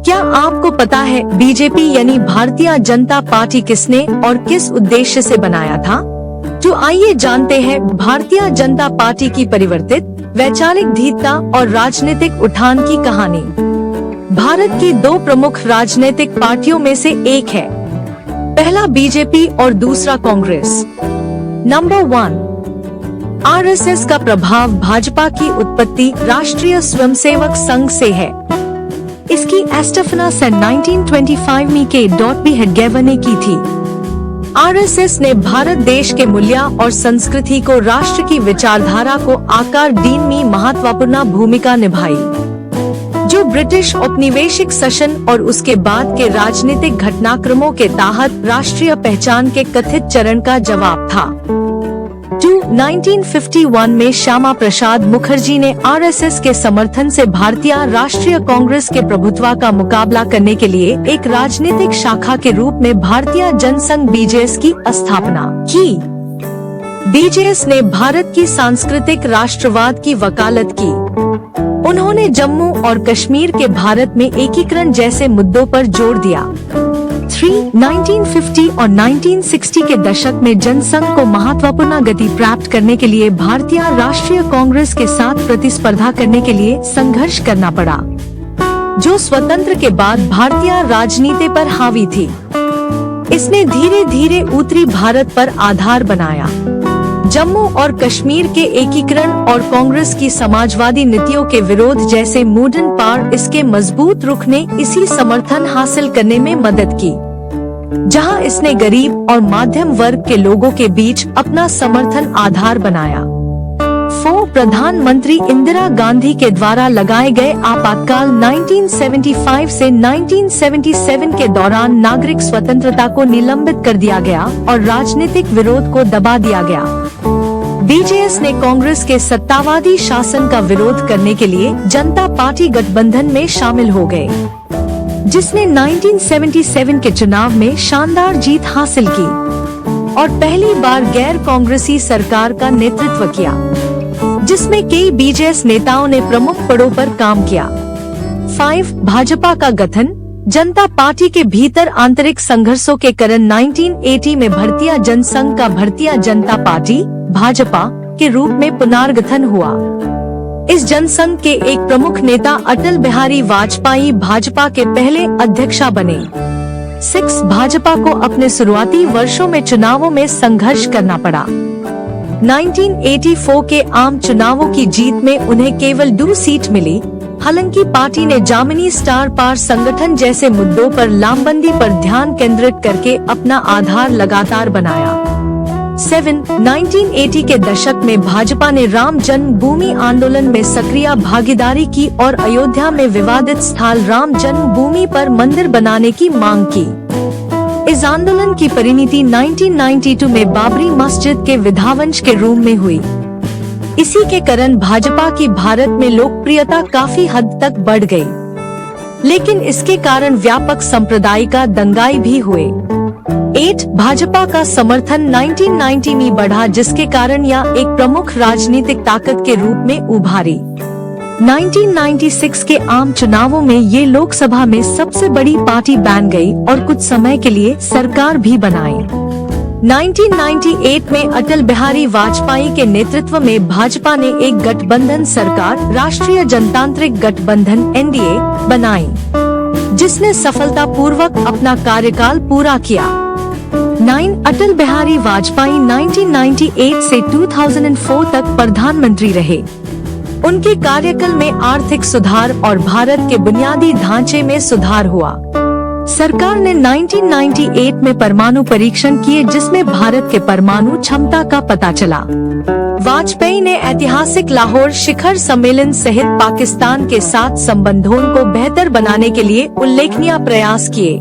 क्या आपको पता है बीजेपी यानी भारतीय जनता पार्टी किसने और किस उद्देश्य से बनाया था? तो आइए जानते हैं भारतीय जनता पार्टी की परिवर्तित वैचारिक धीरता और राजनीतिक उठान की कहानी। भारत की दो प्रमुख राजनीतिक पार्टियों में से एक है, पहला बीजेपी और दूसरा कांग्रेस। नंबर 1, आरएसएस का प्रभाव। भाजपा की उत्पत्ति राष्ट्रीय स्वयंसेवक संघ से है। इसकी एस्टफना सन 1925 में के .बी हेडगेवर ने की थी। आरएसएस ने भारत देश के मूल्य और संस्कृति को, राष्ट्र की विचारधारा को आकार देने में महत्वपूर्ण भूमिका निभाई, जो ब्रिटिश औपनिवेशिक शासन और उसके बाद के राजनीतिक घटनाक्रमों के तहत राष्ट्रीय पहचान के कथित चरण का जवाब था। 1951 में श्यामा प्रसाद मुखर्जी ने आरएसएस के समर्थन से भारतीय राष्ट्रीय कांग्रेस के प्रभुत्व का मुकाबला करने के लिए एक राजनीतिक शाखा के रूप में भारतीय जनसंघ बीजेएस की स्थापना की। बीजेएस ने भारत की सांस्कृतिक राष्ट्रवाद की वकालत की। उन्होंने जम्मू और कश्मीर के भारत में एकीकरण जैसे मुद्दों पर जोर दिया। 1950 और 1960 के दशक में जनसंघ को महत्वपूर्ण गति प्राप्त करने के लिए भारतीय राष्ट्रीय कांग्रेस के साथ प्रतिस्पर्धा करने के लिए संघर्ष करना पड़ा, जो स्वतंत्र के बाद भारतीय राजनीति पर हावी थी। इसने धीरे धीरे उत्तरी भारत पर आधार बनाया। जम्मू और कश्मीर के एकीकरण और कांग्रेस की समाजवादी नीतियों के विरोध जैसे मूडन पार इसके मजबूत रुख ने इसी समर्थन हासिल करने में मदद की, जहां इसने गरीब और मध्यम वर्ग के लोगों के बीच अपना समर्थन आधार बनाया। प्रधानमंत्री इंदिरा गांधी के द्वारा लगाए गए आपातकाल 1975 से 1977 के दौरान नागरिक स्वतंत्रता को निलंबित कर दिया गया और राजनीतिक विरोध को दबा दिया गया। बीजेएस ने कांग्रेस के सत्तावादी शासन का विरोध करने के लिए जनता पार्टी गठबंधन में शामिल हो गए, जिसने 1977 के चुनाव में शानदार जीत हासिल की और पहली बार गैर कांग्रेसी सरकार का नेतृत्व किया, जिसमें कई बीजेएस नेताओं ने प्रमुख पदों पर काम किया। 5 भाजपा का गठन। जनता पार्टी के भीतर आंतरिक संघर्षों के कारण 1980 में भारतीय जनसंघ का भारतीय जनता पार्टी भाजपा के रूप में पुनर्गठन हुआ। इस जनसंघ के एक प्रमुख नेता अटल बिहारी वाजपेयी भाजपा के पहले अध्यक्ष बने। 6 भाजपा को अपने शुरुआती वर्षों में चुनावों में संघर्ष करना पड़ा। 1984 के आम चुनावों की जीत में उन्हें केवल 2 सीट मिली। हालांकि पार्टी ने जामिनी स्टार पार संगठन जैसे मुद्दों पर लामबंदी पर ध्यान केंद्रित करके अपना आधार लगातार बनाया। 7 1980 के दशक में भाजपा ने राम जन्मभूमि आंदोलन में सक्रिय भागीदारी की और अयोध्या में विवादित स्थल राम जन्मभूमि पर मंदिर बनाने की मांग की। इस आंदोलन की परिणति 1992 में बाबरी मस्जिद के विध्वंस के रूप में हुई। इसी के कारण भाजपा की भारत में लोकप्रियता काफी हद तक बढ़ गई, लेकिन इसके कारण व्यापक सांप्रदायिक दंगाई भी हुए। 8 भाजपा का समर्थन 1990 में बढ़ा, जिसके कारण यह एक प्रमुख राजनीतिक ताकत के रूप में उभारी। 1996 के आम चुनावों में ये लोकसभा में सबसे बड़ी पार्टी बन गई और कुछ समय के लिए सरकार भी बनाई। 1998 में अटल बिहारी वाजपेयी के नेतृत्व में भाजपा ने एक गठबंधन सरकार राष्ट्रीय जनतांत्रिक गठबंधन (एनडीए) बनाई, जिसने सफलतापूर्वक अपना कार्यकाल पूरा किया। 9 अटल बिहारी वाजपेयी 1998 से 2004 तक प्रधानमंत्री रहे। उनके कार्यकाल में आर्थिक सुधार और भारत के बुनियादी ढांचे में सुधार हुआ। सरकार ने 1998 में परमाणु परीक्षण किए, जिसमें भारत के परमाणु क्षमता का पता चला। वाजपेयी ने ऐतिहासिक लाहौर शिखर सम्मेलन सहित पाकिस्तान के साथ संबंधों को बेहतर बनाने के लिए उल्लेखनीय प्रयास किए।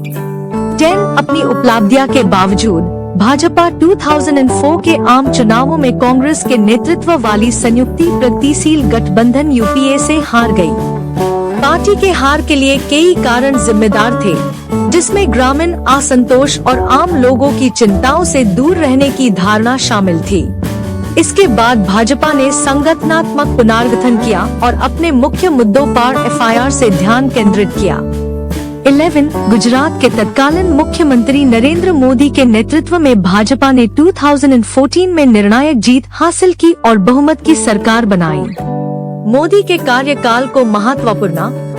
10 अपनी उपलब्धियों के बावजूद भाजपा 2004 के आम चुनावों में कांग्रेस के नेतृत्व वाली संयुक्त प्रगतिशील गठबंधन यूपीए से हार गई। पार्टी के हार के लिए कई कारण जिम्मेदार थे, जिसमें ग्रामीण असंतोष और आम लोगों की चिंताओं से दूर रहने की धारणा शामिल थी। इसके बाद भाजपा ने संगठनात्मक पुनर्गठन किया और अपने मुख्य मुद्दों पर एफआईआर से ध्यान केंद्रित किया। 11 गुजरात के तत्कालीन मुख्यमंत्री नरेंद्र मोदी के नेतृत्व में भाजपा ने 2014 में निर्णायक जीत हासिल की और बहुमत की सरकार बनाई। मोदी के कार्यकाल को महत्वपूर्ण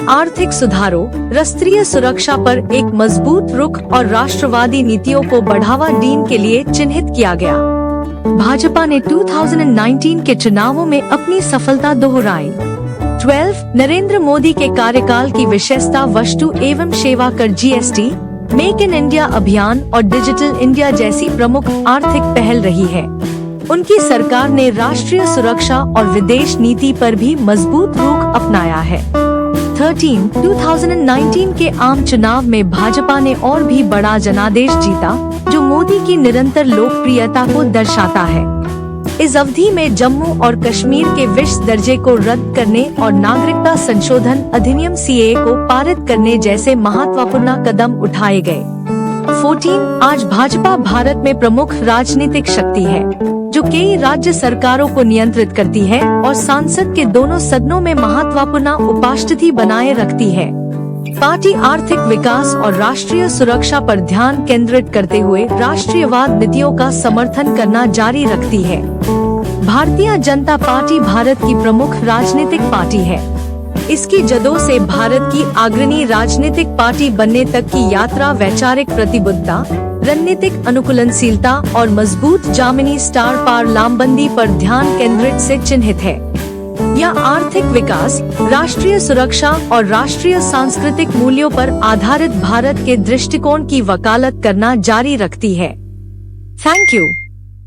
आर्थिक सुधारों, राष्ट्रीय सुरक्षा पर एक मजबूत रुख और राष्ट्रवादी नीतियों को बढ़ावा देने के लिए चिन्हित किया गया। भाजपा ने 2019 के चुनावों में अपनी सफलता दोहराई। 12 नरेंद्र मोदी के कार्यकाल की विशेषता वस्तु एवं सेवा कर GST, मेक इन इंडिया अभियान और डिजिटल इंडिया जैसी प्रमुख आर्थिक पहल रही है। उनकी सरकार ने राष्ट्रीय सुरक्षा और विदेश नीति पर भी मजबूत रुख अपनाया है। 13 2019 के आम चुनाव में भाजपा ने और भी बड़ा जनादेश जीता, जो मोदी की निरंतर लोकप्रियता को दर्शाता है। इस अवधि में जम्मू और कश्मीर के विशेष दर्जे को रद्द करने और नागरिकता संशोधन अधिनियम CAA को पारित करने जैसे महत्वपूर्ण कदम उठाए गए। 14 आज भाजपा भारत में प्रमुख राजनीतिक शक्ति है, जो कई राज्य सरकारों को नियंत्रित करती है और संसद के दोनों सदनों में महत्वपूर्ण उपस्थिति बनाए रखती है। पार्टी आर्थिक विकास और राष्ट्रीय सुरक्षा पर ध्यान केंद्रित करते हुए राष्ट्रीयवाद नीतियों का समर्थन करना जारी रखती है। भारतीय जनता पार्टी भारत की प्रमुख राजनीतिक पार्टी है। इसकी जदों से भारत की अग्रणी राजनीतिक पार्टी बनने तक की यात्रा वैचारिक प्रतिबद्धता, रणनीतिक अनुकूलनशीलता और मजबूत जमीनी स्टार पार लामबंदी पर ध्यान केंद्रित से चिन्हित है। यह आर्थिक विकास, राष्ट्रीय सुरक्षा और राष्ट्रीय सांस्कृतिक मूल्यों पर आधारित भारत के दृष्टिकोण की वकालत करना जारी रखती है। Thank you.